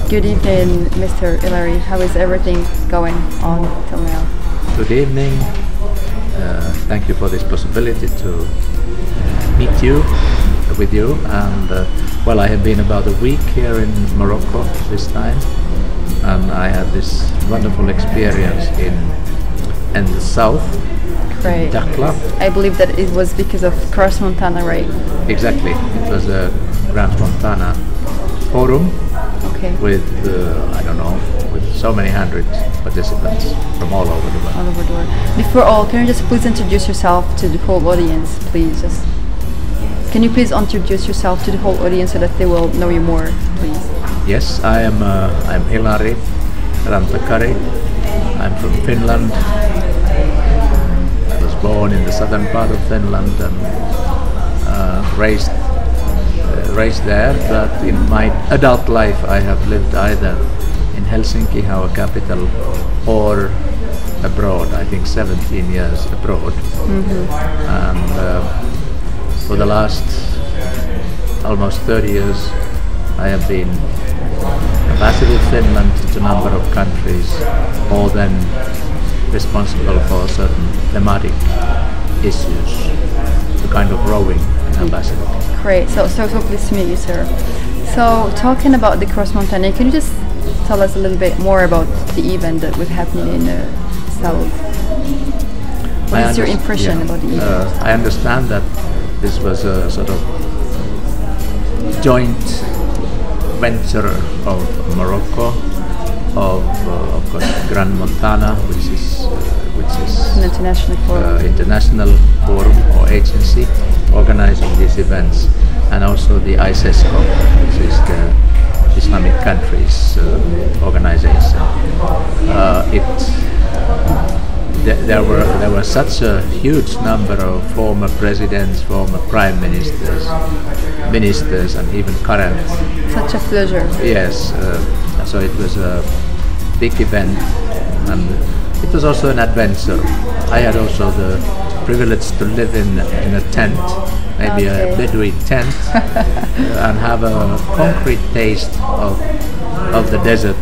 Good evening, Mr. Ilari. How is everything going on till now? Good evening. Thank you for this possibility to meet you, with you. And well, I have been about a week here in Morocco this time, and I had this wonderful experience in the south, Great. Dakhla. I believe that it was because of Cross Montana, right? Exactly. It was a Grand Montana forum. Okay. With I don't know, with so many hundred participants from all over the world. All over the world. Before all, can you just please introduce yourself to the whole audience, please? Can you please introduce yourself to the whole audience so that they will know you more, please? Yes, I'm Ilari Rantakari. I'm from Finland. I was born in the southern part of Finland and raised there, but in my adult life I have lived either in Helsinki, our capital, or abroad. I think 17 years abroad. And for the last almost 30 years I have been ambassador to Finland to a number of countries, all then responsible for certain thematic issues, the kind of rowing ambassador. Great. So pleased to meet you, sir. So talking about the Cross Montana, can you just tell us a little bit more about the event that was happening in the south? What is your impression about the event? I understand that this was a sort of joint venture of Morocco, of course Grand Montana, which is an international forum. International forum or agency organizing these events, and also the ISESCO, which is the Islamic countries organization. There were such a huge number of former presidents, former prime ministers, and even current. Such a pleasure. Yes, so it was a big event, and it was also an adventure. I had also the privilege to live in a tent, maybe a Bedouin tent, and have a concrete taste of the desert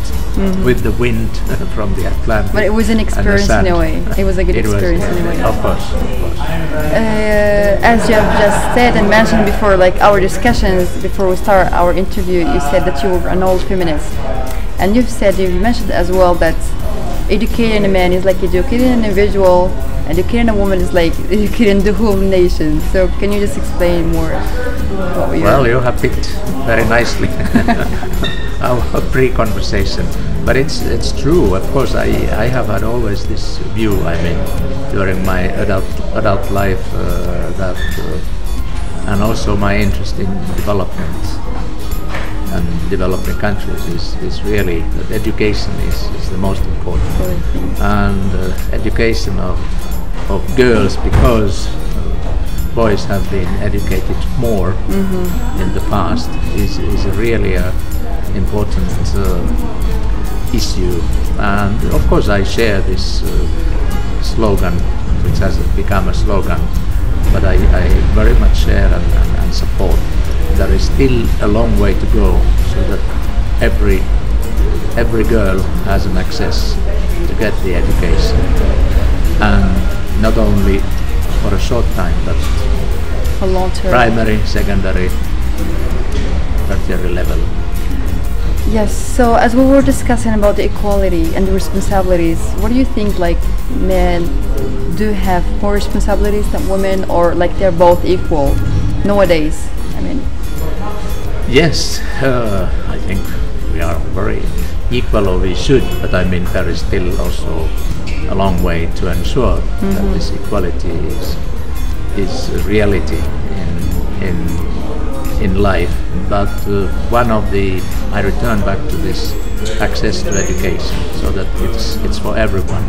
with the wind from the Atlantic. But it was an experience in a way. It was a good experience in a way. Of course. As you have just said and mentioned before, like our discussions before we start our interview, you said that you were an old feminist, and you mentioned as well that educating a man is like educating an individual, educating a woman is like educating the whole nation. So can you just explain more? Well, you have picked very nicely our pre-conversation, but it's true. Of course, I have had always this view. I mean, during my adult life, and also my interest in development and developing countries is really that education is the most important, and education of girls, because boys have been educated more in the past, is really a important issue. And of course I share this slogan, which has become a slogan, but I very much share and support. There is still a long way to go, so that every girl has an access to get the education, and not only for a short time, but for long term. Primary, secondary, tertiary level. Yes, so as we were discussing about the equality and the responsibilities, what do you think, like, men do have more responsibilities than women, or like they're both equal nowadays? I mean, yes, I think we are very equal, or we should, but I mean there is still also a long way to ensure that this equality is a reality in life. But I return back to this access to education, so that it's for everyone,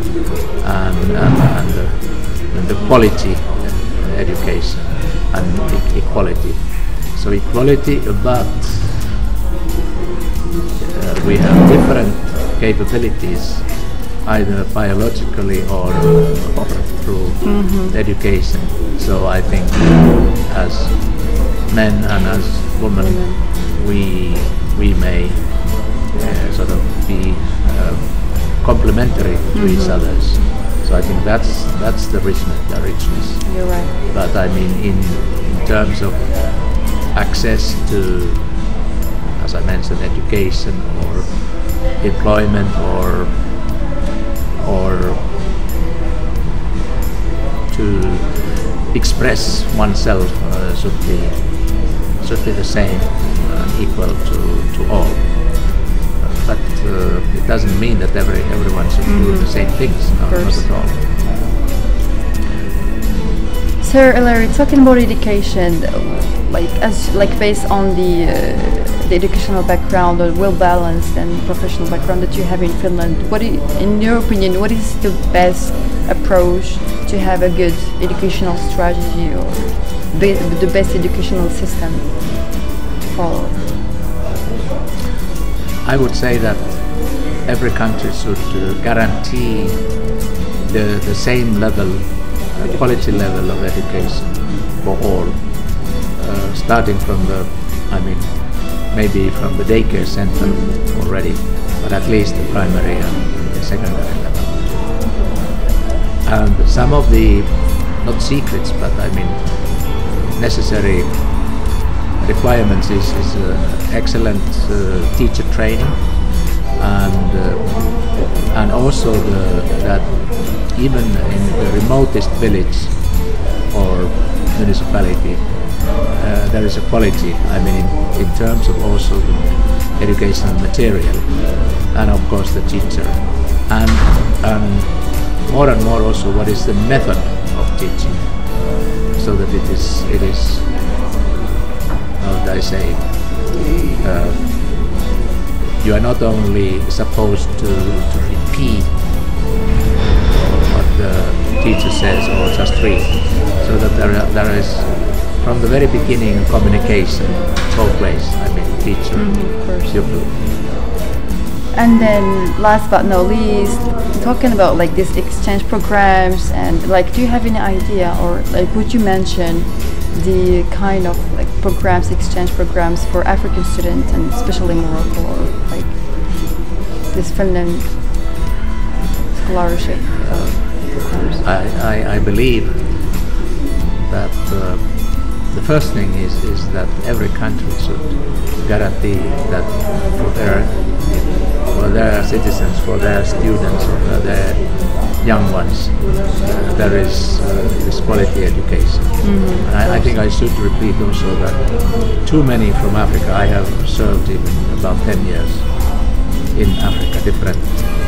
and the quality education and equality. So equality, but we have different capabilities, either biologically or through education. So I think as men and as women, we may sort of be complementary to each others. So I think that's the richness. You're right. But I mean, in terms of access to, as I mentioned, education or employment or to express oneself should be the same, equal to all. But it doesn't mean that everyone should do the same things. No, not at all. Sir Ilari, talking about education, based on the educational background, or well-balanced and professional background that you have in Finland, in your opinion, what is the best approach to have a good educational strategy or the best educational system to follow? I would say that every country should guarantee the same level, quality level of education for all, starting from maybe from the daycare center already, but at least the primary and the secondary level. And some of the, not secrets, but necessary requirements is excellent teacher training, and also that even in the remotest village or municipality there is a quality. In terms of also the educational material and of course the teacher, and more and more also what is the method of teaching, so that it is how would I say, you are not only supposed to repeat what the teacher says or just read, so that there is from the very beginning communication both ways, teacher, pupil. And then last but not least, talking about these exchange programs, and do you have any idea, or would you mention the kind of exchange programs for African students, and especially Morocco, or this Finland scholarship programs? I believe that the first thing is that every country should guarantee that for their citizens, for their students, for their young ones, there is this quality education. And I think I should repeat also that too many from Africa, I have served even about 10 years in Africa, different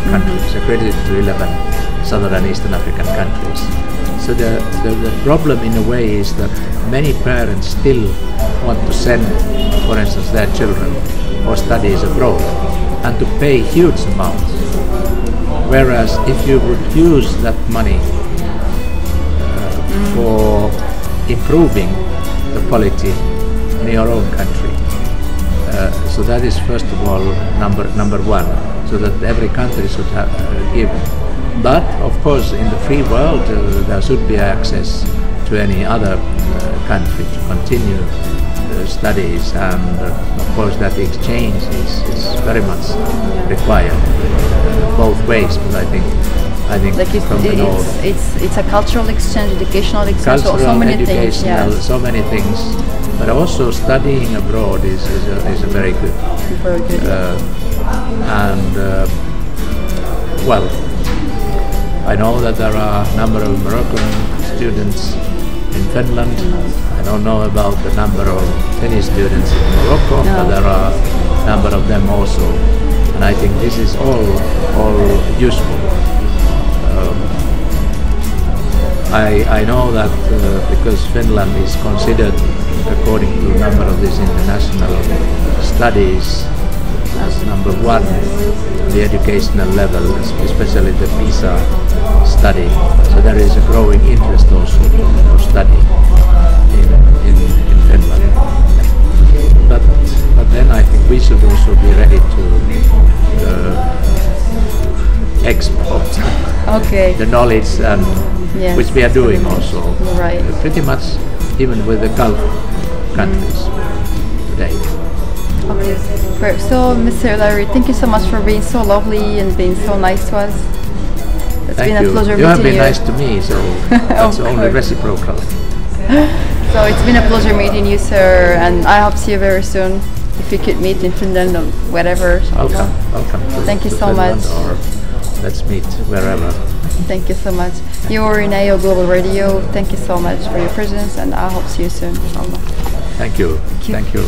countries, accredited to 11 Southern and Eastern African countries. So the problem in a way is that many parents still want to send, for instance, their children for studies abroad and to pay huge amounts. Whereas if you would use that money for improving the quality in your own country, so that is first of all number one, so that every country should have give. But of course, in the free world, there should be access to any other country to continue studies, and of course that exchange is very much required both ways. But I think it's a cultural exchange, educational exchange, so many things. Yes. So many things. But also studying abroad is a very good. Very good. Well, I know that there are a number of Moroccan students in Finland. I don't know about the number of Finnish students in Morocco, but there are a number of them also. And I think this is all useful. I know that because Finland is considered, according to a number of these international studies, as number one, the educational level, especially the PISA study. So there is a growing interest also to study in Finland. But then I think we should also be ready to export the knowledge, and which we are doing also. Right. Pretty much even with the Gulf countries today. Okay. Great. So, Mr. Ilari, thank you so much for being so lovely and being so nice to us. It's Thank been you. a pleasure You have meeting been nice to me, so that's Of only course. reciprocal. So it's been a pleasure meeting you, sir, and I hope to see you very soon. If you could meet in Finland or whatever. Welcome to Thank you to so Finland, much. or let's meet wherever. Thank you so much. You're in AUL Global Radio. Thank you so much for your presence, and I hope to see you soon. Inshallah. Thank you. you. Thank you.